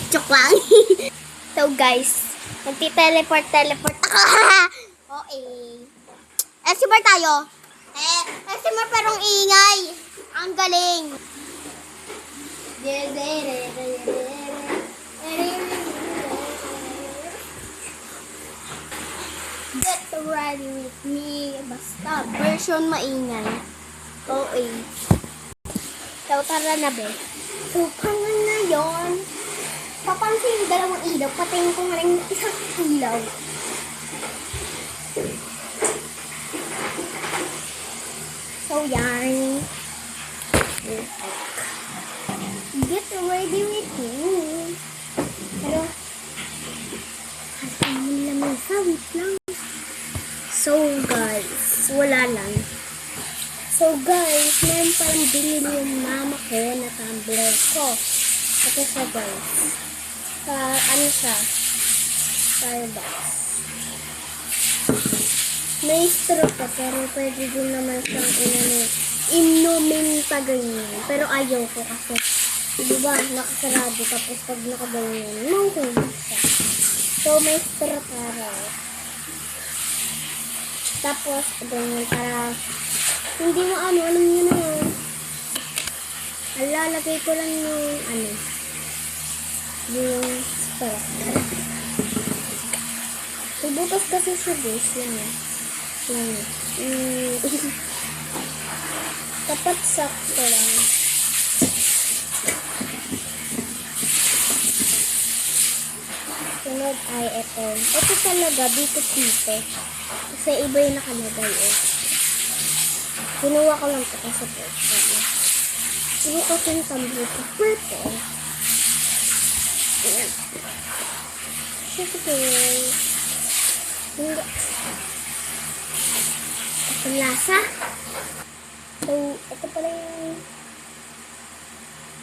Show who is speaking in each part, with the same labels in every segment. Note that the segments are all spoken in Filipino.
Speaker 1: Joke lang. So guys, magti-teleport ako. Okay. SMR tayo. SMR parang ingay. Ang galing. Get ready with me. Basta version maingay. Okay. So tara na be. So pangan na yon. Papansin yung dalawang ilaw. Patayin ko nga lang isang ilaw. So yan. Get ready with me. Pero, kasi mo naman sa wait lang. So guys, wala lang. So guys, meron parang binili yung mama ko na tumbler ko. Ito siya guys. Ano siya? Starbucks. May straw pa, pero pwede din naman siyang inumin pa ganyan. Pero ayaw ko kasi, diba, nakasarado. Tapos pag nakaganyan, mauhulog siya. So, may straw para. Tapos, ganyan para, hindi mo alam nyo na yun. Lalagay ko lang yung, yung straw. So, butas kasi siya, guys. Yan. Dapat sakto lang. Sunod ay ito. Ito talaga, dito. Kasi iba yung nakalagay Kinuha ko lang ito sa purple. Iba kasi yung tumbler ko. Purple. Ayan. Siyempre. Hindi. Ito lasa. So, ito pala yung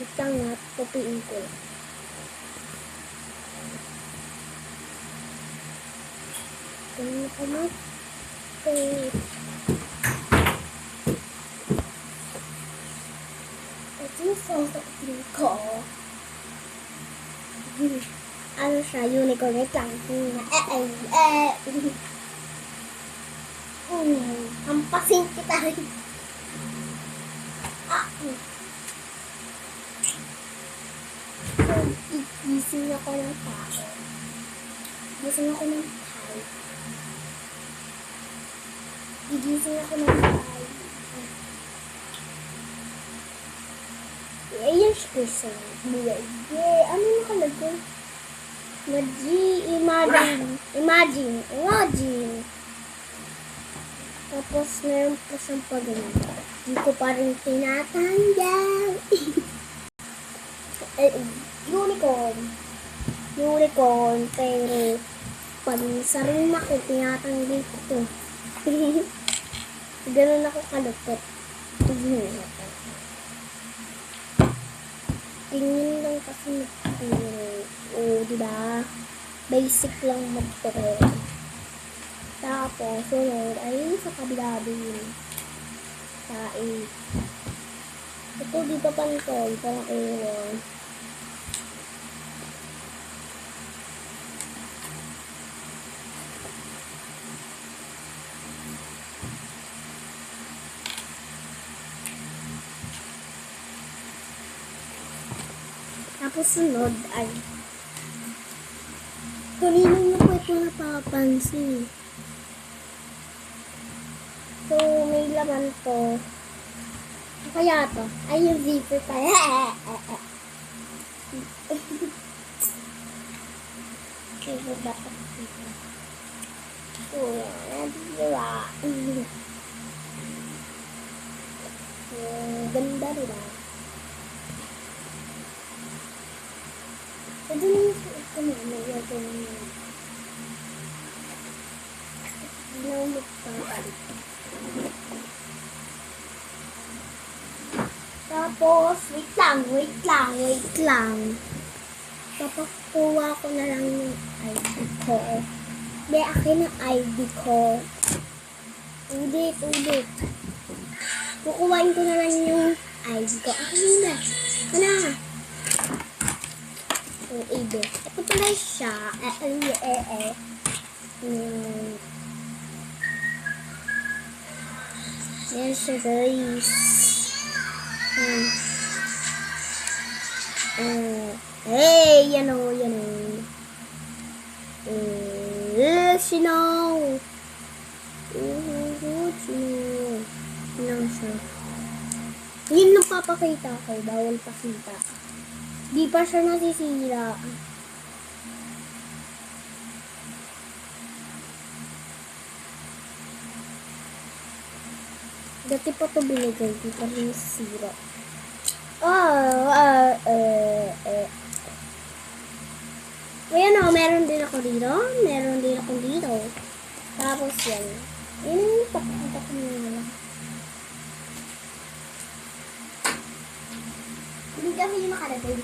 Speaker 1: itang nga, tupiin ko. Ganyan ko na. Ito yung tupiin ko. Ano siya? Unicorn. Wait lang. Hampasin kita rin. So, igising ako ng tao. Igising ako ng tao. Ayan siya sa buhay. Ano nakalagay? Imagine. Tapos, meron pa siyang pagano. Hindi ko pa rin tinatanggal. Unicorn. Pero, pag sa room ako, tinatanggal ko ito. Ganun ako kalupot. Tingin lang kasi magturo. Diba? Basic lang magturo. Tapos, sunod ay sa kabila din. Saing. Ito dito pantol. Parang ewan. Tapos sunod ay kanina nyo po ito napapansin. So, may laman to. Kaya to? Ay, yung zipper tayo. Kaya dapat dito. So, yan. Diba? Ganda diba? Pwede naman sa ito na. Mayroon naman. Naumit pa. Tapos, wait lang. Papakuha ko na lang yung ID ko. Hindi, akin ang ID ko. Ulit. Kukuhain ko na lang yung ID ko. Akin na. Yung AB. Ito pala siya. Yan siya, guys. Hey, yan o. Sinaw. Lang siya. Yun lang papakita ko. Bawal pakita. Di pa siya nasisira. Dati pa ito binigay. Di pa rin nasisira. Ayan o, meron din ako dito. Tapos yan. Yan yung papakita ko nila. Hindi kasi yung nakalagay.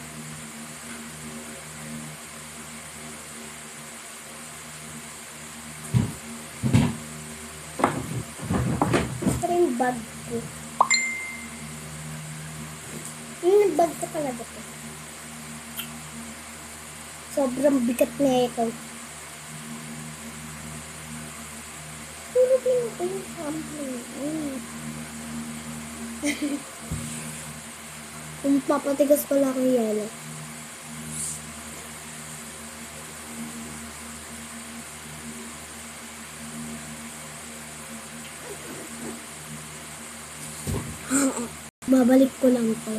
Speaker 1: Ito rin yung bag ko. Yung bag ko talaga ko. Sobrang bigat na ito. Tulog lang ako yung sampling. Kung papatigas pala ako yan. Babalik ko lang to.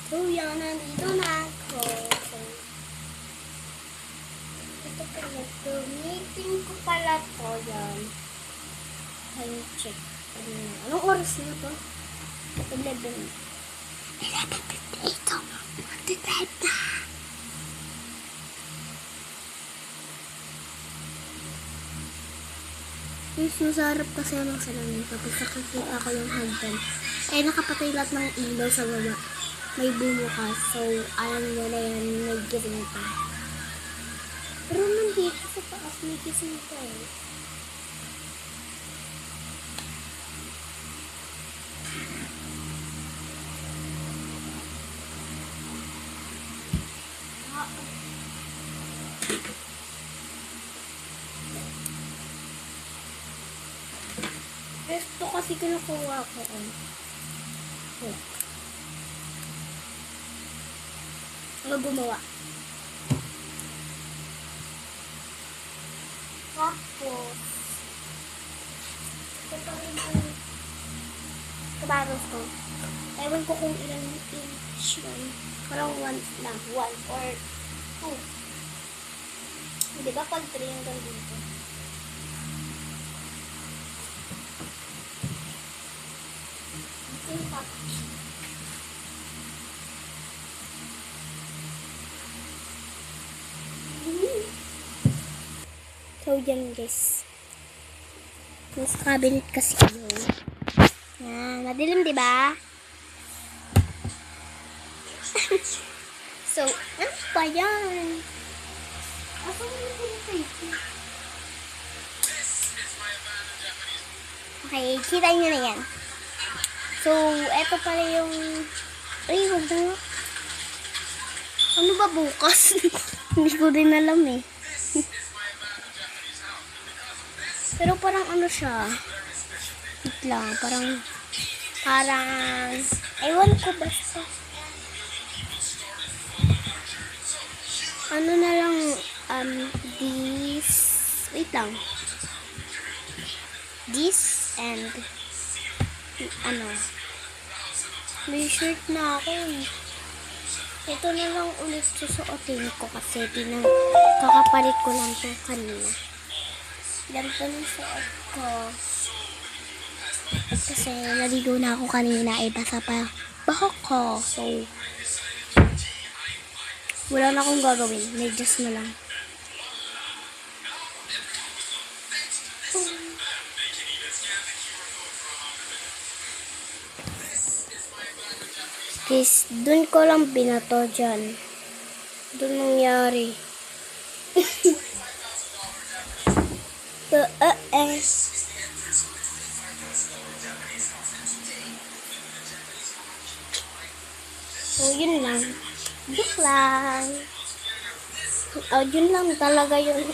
Speaker 1: So, yan, nandito na ako. Ito pala to. Meeting ko pala to. Yan. Time check. Anong oras na to? 11. 11:58. Magti-type na. Masarap kasi ang salamin. Tapos nakikita ko yung hagdan. Eh, nakapatay lahat ng ilaw sa baba. May bumukas. So, alam nyo na yan, may gising pa. Pero nandito sa taas, may gising pa eh. Ito kasi kinukuha ko. Ano gumawa? Tapos, ito pa rin yung kabaros ko. Ewan ko kung ilang inch yun. Parang 1 lang. 1 or 2. Diba pag 3 hanggang dito? So, yan guys. Nasa cabinet kasi yun. Yan. Madilim, diba? So, ano pa yan? Okay, kita nyo na yan. So, eto pala yung... Ay, huwag na. Ano ba bukas? Hindi ko din alam eh. Pero parang ano siya. Wait lang, parang ewan ko basta. Ano na lang, this, wait lang. This and, may shirt na ako eh. Ito na lang ulit susuotin ko kasi kakapalit ko lang ito kanina. Ganito na suot ko. Kasi naligo na ako kanina eh, basa pa bahok ko. So, wala na akong gagawin. Medyas na lang. Guys, dun ko lang binato dyan. Dun nangyari. So, yun lang. Joke lang. Oh, yun lang talaga yung